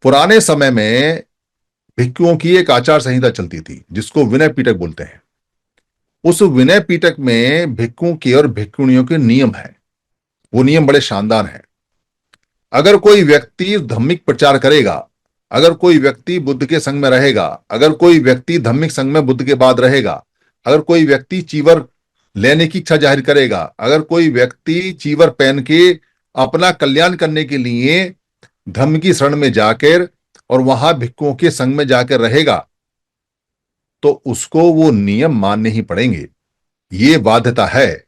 पुराने समय में भिक्षुओं की एक आचार संहिता चलती थी जिसको विनय पिटक बोलते हैं। उस विनय पिटक में भिक्षुओं के और भिक्षुणियों के नियम हैं। वो नियम बड़े शानदार हैं। अगर कोई व्यक्ति धार्मिक प्रचार करेगा, अगर कोई व्यक्ति बुद्ध के संग में रहेगा, अगर कोई व्यक्ति धार्मिक संग में बुद्ध के बाद रहेगा, अगर कोई व्यक्ति चीवर लेने की इच्छा जाहिर करेगा, अगर कोई व्यक्ति चीवर पहन के अपना कल्याण करने के लिए धर्म की शरण में जाकर और वहां भिक्षुओं के संग में जाकर रहेगा, तो उसको वो नियम मानने ही पड़ेंगे। ये बाध्यता है।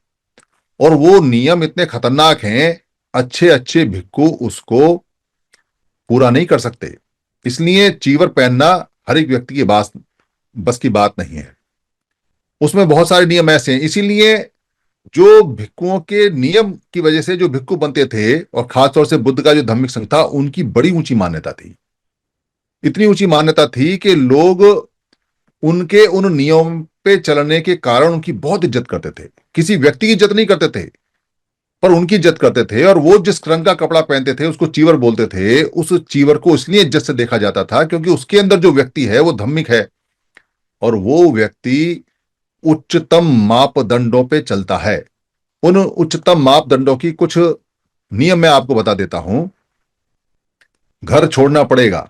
और वो नियम इतने खतरनाक हैं, अच्छे अच्छे भिक्षु उसको पूरा नहीं कर सकते। इसलिए चीवर पहनना हर एक व्यक्ति की बस की बात नहीं है। उसमें बहुत सारे नियम ऐसे हैं। इसीलिए जो भिक्षुओं के नियम की वजह से जो भिक्षु बनते थे, और खासतौर से बुद्ध का जो धार्मिक संघ था, उनकी बड़ी ऊंची मान्यता थी। इतनी ऊंची मान्यता थी कि लोग उनके उन नियम पे चलने के कारण उनकी बहुत इज्जत करते थे। किसी व्यक्ति की इज्जत नहीं करते थे, पर उनकी इज्जत करते थे। और वो जिस रंग का कपड़ा पहनते थे उसको चीवर बोलते थे। उस चीवर को इसलिए इज्जत से देखा जाता था क्योंकि उसके अंदर जो व्यक्ति है वो धार्मिक है, और वो व्यक्ति उच्चतम मापदंडों पे चलता है। उन उच्चतम मापदंडों की कुछ नियम मैं आपको बता देता हूं। घर छोड़ना पड़ेगा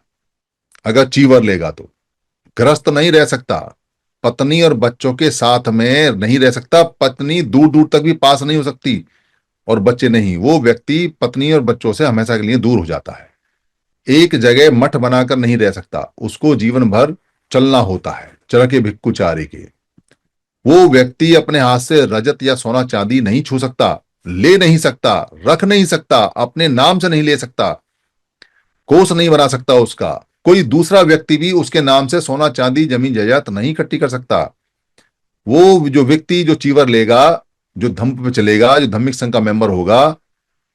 अगर चीवर लेगा तो। गृहस्थ नहीं रह सकता, पत्नी और बच्चों के साथ में नहीं रह सकता, पत्नी दूर दूर तक भी पास नहीं हो सकती, और बच्चे नहीं। वो व्यक्ति पत्नी और बच्चों से हमेशा के लिए दूर हो जाता है। एक जगह मठ बनाकर नहीं रह सकता, उसको जीवन भर चलना होता है चरके भिक्षुचारी के। वो व्यक्ति अपने हाथ से रजत या सोना चांदी नहीं छू सकता, ले नहीं सकता, रख नहीं सकता, अपने नाम से नहीं ले सकता, कोष नहीं बना सकता उसका। कोई दूसरा व्यक्ति भी उसके नाम से सोना चांदी जमीन जायदाद नहीं इकट्ठी कर सकता। वो जो व्यक्ति जो चीवर लेगा, जो धम्म पे चलेगा, जो धार्मिक संघ का मेंबर होगा,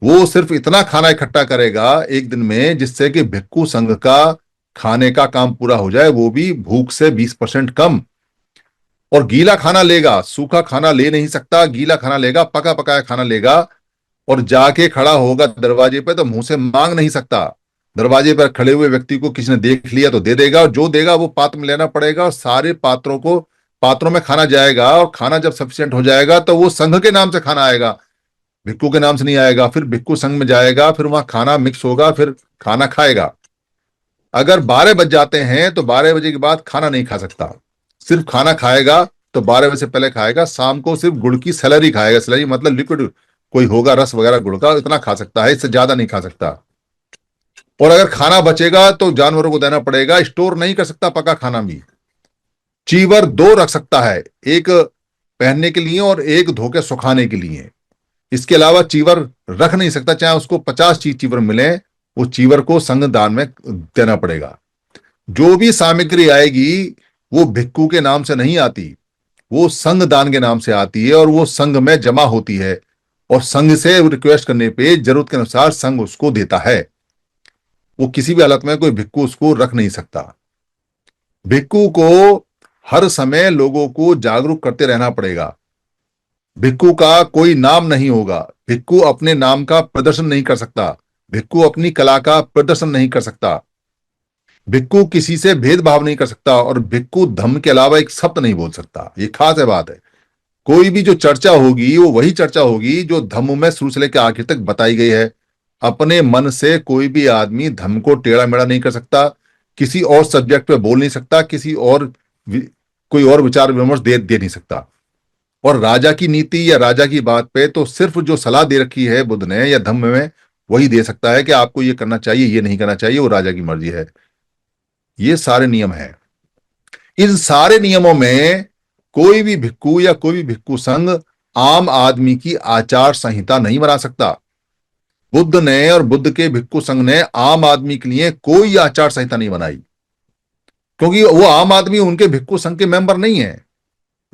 वो सिर्फ इतना खाना इकट्ठा करेगा एक दिन में जिससे कि भिक्षु संघ का खाने का काम पूरा हो जाए, वो भी भूख से 20% कम। और गीला खाना लेगा, सूखा खाना ले नहीं सकता। गीला खाना लेगा, पका पकाया खाना लेगा, और जाके खड़ा होगा दरवाजे पे तो मुंह से मांग नहीं सकता। दरवाजे पर खड़े हुए व्यक्ति को किसी ने देख लिया तो दे देगा, और जो देगा वो पात्र में लेना पड़ेगा, और सारे पात्रों में खाना जाएगा। और खाना जब सफिशिएंट हो जाएगा तो वो संघ के नाम से खाना आएगा, भिक्षु के नाम से नहीं आएगा। फिर भिक्षु संघ में जाएगा, फिर वहां खाना मिक्स होगा, फिर खाना खाएगा। अगर 12 बज जाते हैं तो 12 बजे के बाद खाना नहीं खा सकता। सिर्फ खाना खाएगा तो 12 बजे से पहले खाएगा। शाम को सिर्फ गुड़ की सैलरी खाएगा। सैलरी मतलब लिक्विड कोई होगा, रस वगैरह गुड़ का, इतना खा सकता है, इससे ज्यादा नहीं खा सकता। और अगर खाना बचेगा तो जानवरों को देना पड़ेगा, स्टोर नहीं कर सकता पका खाना भी। चीवर दो रख सकता है, एक पहनने के लिए और एक धो के सुखाने के लिए। इसके अलावा चीवर रख नहीं सकता, चाहे उसको 50 चीवर मिले, वो चीवर को संघ दान में देना पड़ेगा। जो भी सामग्री आएगी वो भिक्षु के नाम से नहीं आती, वो संघ दान के नाम से आती है, और वो संघ में जमा होती है, और संघ से रिक्वेस्ट करने पे जरूरत के अनुसार संघ उसको देता है। वो किसी भी हालत में कोई भिक्षु उसको रख नहीं सकता। भिक्षु को हर समय लोगों को जागरूक करते रहना पड़ेगा। भिक्षु का कोई नाम नहीं होगा, भिक्षु अपने नाम का प्रदर्शन नहीं कर सकता, भिक्षु अपनी कला का प्रदर्शन नहीं कर सकता, भिक्षु किसी से भेदभाव नहीं कर सकता, और भिक्षु धम्म के अलावा एक शब्द नहीं बोल सकता। ये खास है बात है। कोई भी जो चर्चा होगी वो वही चर्चा होगी जो धम्म में शुरू से लेकर आखिर तक बताई गई है। अपने मन से कोई भी आदमी धम्म को टेढ़ा मेढ़ा नहीं कर सकता, किसी और सब्जेक्ट पे बोल नहीं सकता, कोई और विचार विमर्श दे नहीं सकता। और राजा की नीति या राजा की बात पे तो सिर्फ जो सलाह दे रखी है बुद्ध ने या धम्म में, वही दे सकता है कि आपको ये करना चाहिए, ये नहीं करना चाहिए, वो राजा की मर्जी है। ये सारे नियम हैं। इन सारे नियमों में कोई भी भिक्षु या कोई भी भिक्षु संघ आम आदमी की आचार संहिता नहीं बना सकता। बुद्ध ने और बुद्ध के भिक्षु संघ ने आम आदमी के लिए कोई आचार संहिता नहीं बनाई, क्योंकि वो आम आदमी उनके भिक्षु संघ के मेंबर नहीं है।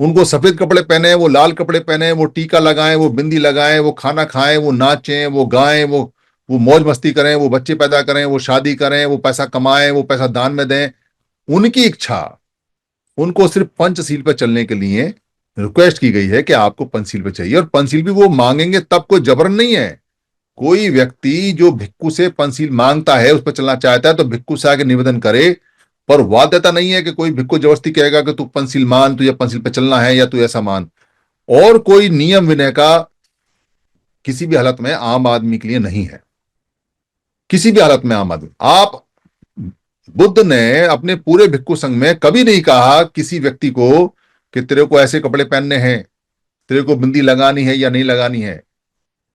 उनको सफेद कपड़े पहने, वो लाल कपड़े पहने, वो टीका लगाएं, वो बिंदी लगाएं, वो खाना खाएं, वो नाचें, वो गाएं, वो मौज मस्ती करें, वो बच्चे पैदा करें, वो शादी करें, वो पैसा कमाएं, वो पैसा दान में दें, उनकी इच्छा। उनको सिर्फ पंचशील पर चलने के लिए रिक्वेस्ट की गई है कि आपको पंचशील पे चाहिए, और पंचशील भी वो मांगेंगे तब, कोई जबरन नहीं है। कोई व्यक्ति जो भिक्खु से पंसील मांगता है, उस पर चलना चाहता है, तो भिक्खु से आके निवेदन करे, पर बाध्यता नहीं है कि कोई भिक्खु जबरदस्ती कहेगा कि तू पंसील मान, तुझे पंसील पे चलना है या तू ऐसा मान। और कोई नियम विनय का किसी भी हालत में आम आदमी के लिए नहीं है, किसी भी हालत में आम आदमी। आप बुद्ध ने अपने पूरे भिक्खु संघ में कभी नहीं कहा किसी व्यक्ति को कि तेरे को ऐसे कपड़े पहनने हैं, तेरे को बिंदी लगानी है या नहीं लगानी है,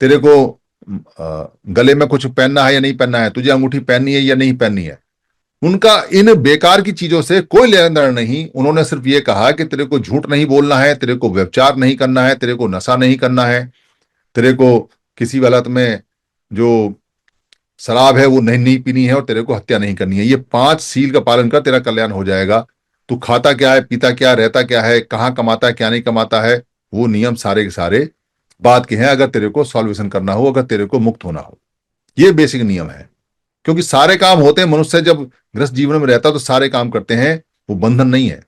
तेरे को गले में कुछ पहनना है या नहीं पहनना है, तुझे अंगूठी पहननी है या नहीं पहननी है। उनका इन बेकार की चीजों से कोई लेना देना नहीं। उन्होंने सिर्फ ये कहा कि तेरे को झूठ नहीं बोलना है, तेरे को व्यभिचार नहीं करना है, तेरे को नशा नहीं करना है, तेरे को किसी भी हालत में जो शराब है वो नहीं नहीं पीनी है, और तेरे को हत्या नहीं करनी है। ये 5 सील का पालन कर, तेरा कल्याण हो जाएगा। तू खाता क्या है, पीता क्या, रहता क्या है, कहाँ कमाता है, क्या नहीं कमाता है, वो नियम सारे के सारे बात के हैं, अगर तेरे को सॉल्यूशन करना हो, अगर तेरे को मुक्त होना हो। ये बेसिक नियम है। क्योंकि सारे काम होते हैं, मनुष्य जब गृहस्थ जीवन में रहता है तो सारे काम करते हैं, वो बंधन नहीं है।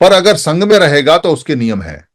पर अगर संग में रहेगा तो उसके नियम है।